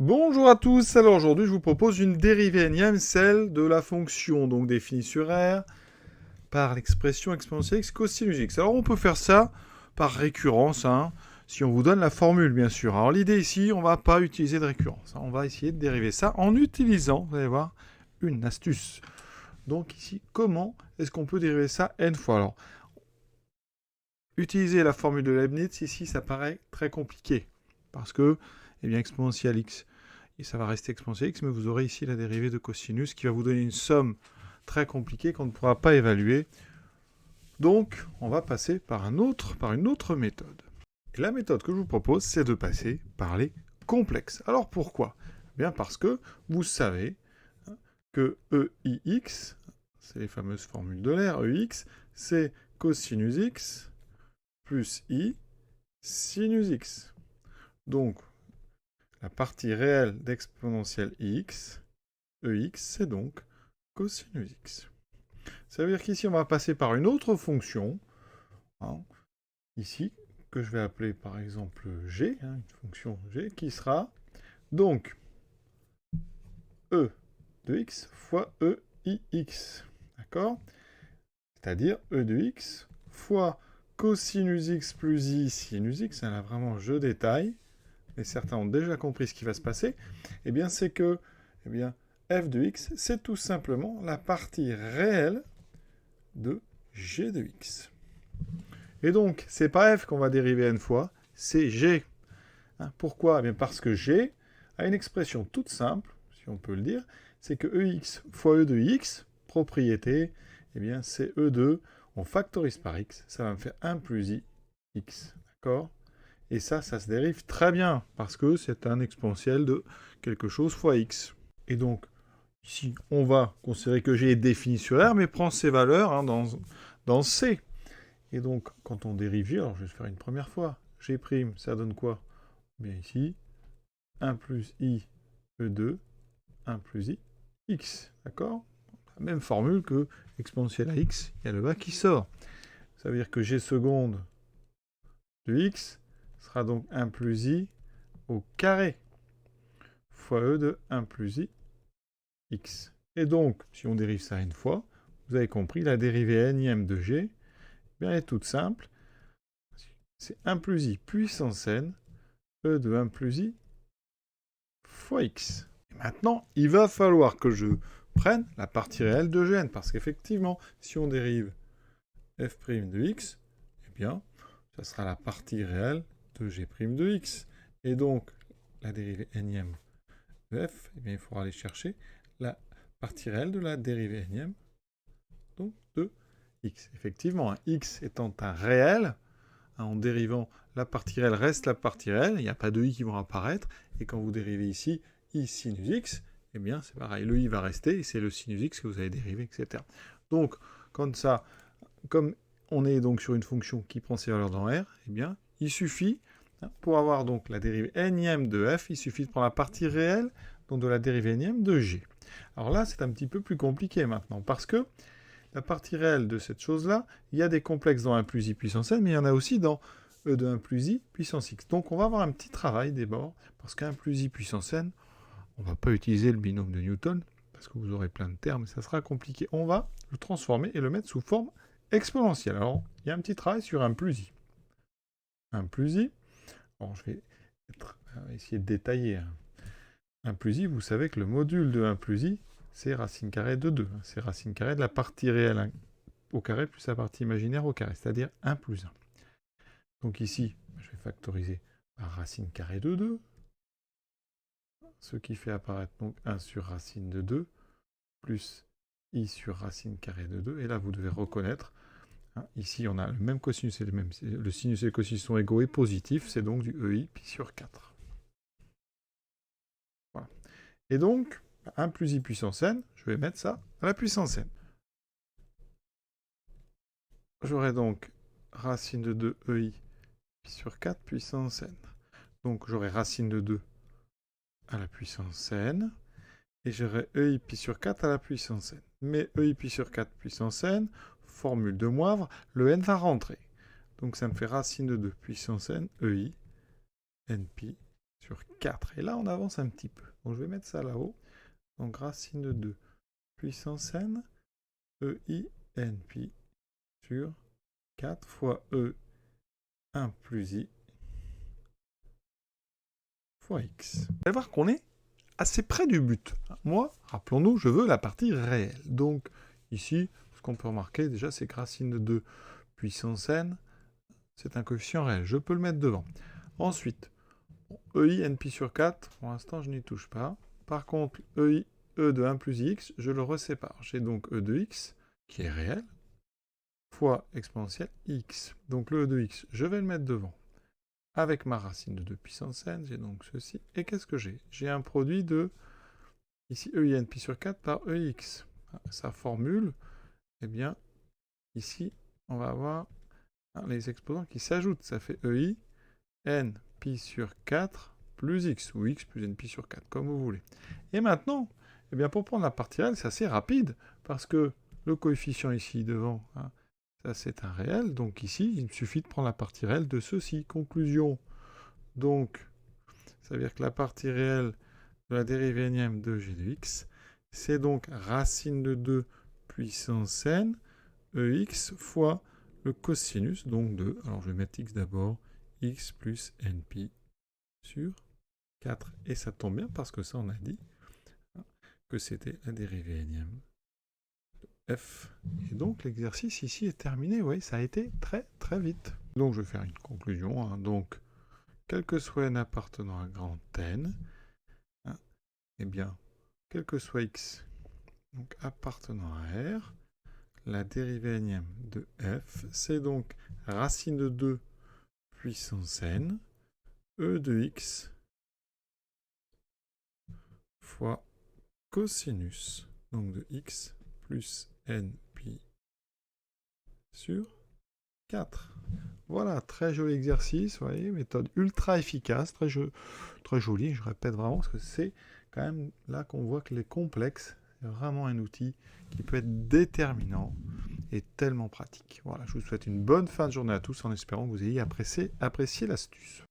Bonjour à tous, alors aujourd'hui je vous propose une dérivée énième, celle de la fonction donc définie sur R par l'expression exponentielle x cosinus x. Alors on peut faire ça par récurrence, si on vous donne la formule bien sûr. Alors l'idée ici, on ne va pas utiliser de récurrence, on va essayer de dériver ça en utilisant, vous allez voir, une astuce. Donc ici, comment est-ce qu'on peut dériver ça n fois? Alors, utiliser la formule de Leibniz, ici ça paraît très compliqué, parce que, eh bien, exponentielle x, et ça va rester exponentielle x, mais vous aurez ici la dérivée de cosinus qui va vous donner une somme très compliquée qu'on ne pourra pas évaluer. Donc, on va passer par une autre méthode. Et la méthode que je vous propose, c'est de passer par les complexes. Alors pourquoi? Eh bien parce que vous savez que EIX, c'est les fameuses formules de l'air, EIX, c'est cosinus x plus I sinus x. Donc, la partie réelle d'exponentielle x, EX, c'est donc cosinus x. Ça veut dire qu'ici, on va passer par une autre fonction, hein, ici, que je vais appeler par exemple g, une fonction g, qui sera donc e de x fois e ix. D'accord? C'est-à-dire e de x fois cosinus x plus i sinus x. Là, vraiment, je détaille, mais certains ont déjà compris ce qui va se passer. Eh bien, c'est que f de x, c'est tout simplement la partie réelle de g de x. Et donc, c'est pas f qu'on va dériver n fois, c'est g. Pourquoi? Eh bien parce que g a une expression toute simple, si on peut le dire, c'est que ex fois e de x, propriété, eh bien c'est e2, on factorise par x, ça va me faire 1 plus i x. D'accord? Et ça se dérive très bien, parce que c'est un exponentiel de quelque chose fois x. Et donc, ici, on va considérer que g est défini sur R, mais prend ses valeurs dans C. Et donc, quand on dérive G, alors je vais le faire une première fois, G', ça donne quoi? Bien ici, 1 plus I E2, 1 plus I X. D'accord? La même formule que exponentielle à X, il y a le bas qui sort. Ça veut dire que G seconde de X sera donc 1 plus I au carré fois E de 1 plus I X. Et donc, si on dérive ça une fois, vous avez compris, la dérivée énième de G, bien, elle est toute simple. C'est 1 plus I puissance n, E de 1 plus I fois X. Et maintenant, il va falloir que je prenne la partie réelle de Gn, parce qu'effectivement, si on dérive f' de x, eh bien, ça sera la partie réelle de g' de x. Et donc, la dérivée énième de f, eh bien, il faudra aller chercher la partie réelle de la dérivée énième donc de x. Effectivement, x étant un réel, en dérivant la partie réelle reste la partie réelle, il n'y a pas de i qui vont apparaître, et quand vous dérivez ici i sinus x, eh bien c'est pareil, le i va rester, et c'est le sinus x que vous avez dérivé, etc. Donc, comme ça, comme on est donc sur une fonction qui prend ses valeurs dans R, eh bien, il suffit, pour avoir donc la dérivée énième de f, il suffit de prendre la partie réelle donc de la dérivée énième de g. Alors là, c'est un petit peu plus compliqué maintenant, parce que la partie réelle de cette chose-là, il y a des complexes dans 1 plus i puissance n, mais il y en a aussi dans e de 1 plus i puissance x. Donc on va avoir un petit travail d'abord, parce qu'un plus i puissance n, on ne va pas utiliser le binôme de Newton, parce que vous aurez plein de termes et ça sera compliqué. On va le transformer et le mettre sous forme exponentielle. Alors, il y a un petit travail sur 1 plus i. 1 plus i, bon, je vais essayer de détailler. 1 plus i, vous savez que le module de 1 plus i, c'est racine carrée de 2. C'est racine carrée de la partie réelle au carré plus la partie imaginaire au carré, c'est-à-dire 1 plus 1. Donc ici, je vais factoriser par racine carrée de 2, ce qui fait apparaître donc 1 sur racine de 2, plus i sur racine carrée de 2, et là vous devez reconnaître, ici on a le même cosinus et le sinus et le cosinus sont égaux et positifs, c'est donc du EI pi sur 4. Voilà. Et donc, 1 plus i puissance n, je vais mettre ça à la puissance n. J'aurai donc racine de 2 EI pi sur 4 puissance n. Donc j'aurai racine de 2 à la puissance n, et j'aurai EI pi sur 4 à la puissance n. Mais EI pi sur 4 puissance n, formule de moivre, le n va rentrer. Donc ça me fait racine de 2 puissance n, EI, n pi sur 4. Et là, on avance un petit peu. Donc, je vais mettre ça là-haut. Donc, racine de 2 puissance n, EI n pi sur 4 fois E 1 plus I fois X. Vous allez voir qu'on est assez près du but. Moi, rappelons-nous, je veux la partie réelle. Donc, ici, ce qu'on peut remarquer, déjà, c'est que racine de 2 puissance n, c'est un coefficient réel. Je peux le mettre devant. Ensuite, EI n pi sur 4, pour l'instant, je n'y touche pas. Par contre, E de 1 plus x, je le resépare. J'ai donc E de x, qui est réel, fois exponentielle x. Donc le E de x, je vais le mettre devant. Avec ma racine de 2 puissance n, j'ai donc ceci. Et qu'est-ce que j'ai? J'ai un produit de, ici, EI n pi sur 4 par EX. Sa formule, eh bien, ici, on va avoir les exposants qui s'ajoutent. Ça fait EI n pi sur 4 plus x, ou x plus n pi sur 4, comme vous voulez. Et maintenant, eh bien, pour prendre la partie réelle, c'est assez rapide, parce que le coefficient ici devant, ça c'est un réel, donc ici, il me suffit de prendre la partie réelle de ceci. Conclusion, donc, ça veut dire que la partie réelle de la dérivée énième de g de x, c'est donc racine de 2 puissance n, ex fois le cosinus, donc de, alors je vais mettre x d'abord, x plus npi sur 4. Et ça tombe bien parce que ça, on a dit que c'était la dérivée énième de f. Et donc, l'exercice ici est terminé. Oui, ça a été très, très vite. Donc, je vais faire une conclusion. Donc, quel que soit n appartenant à grand n, eh bien, quel que soit x donc appartenant à R, la dérivée énième de f, c'est donc racine de 2 puissance n, e de x fois cosinus donc de x plus n pi sur 4. Voilà, très joli exercice, vous voyez, méthode ultra efficace, très jolie, je répète vraiment, parce que c'est quand même là qu'on voit que les complexes, c'est vraiment un outil qui peut être déterminant et tellement pratique. Voilà, je vous souhaite une bonne fin de journée à tous en espérant que vous ayez apprécié l'astuce.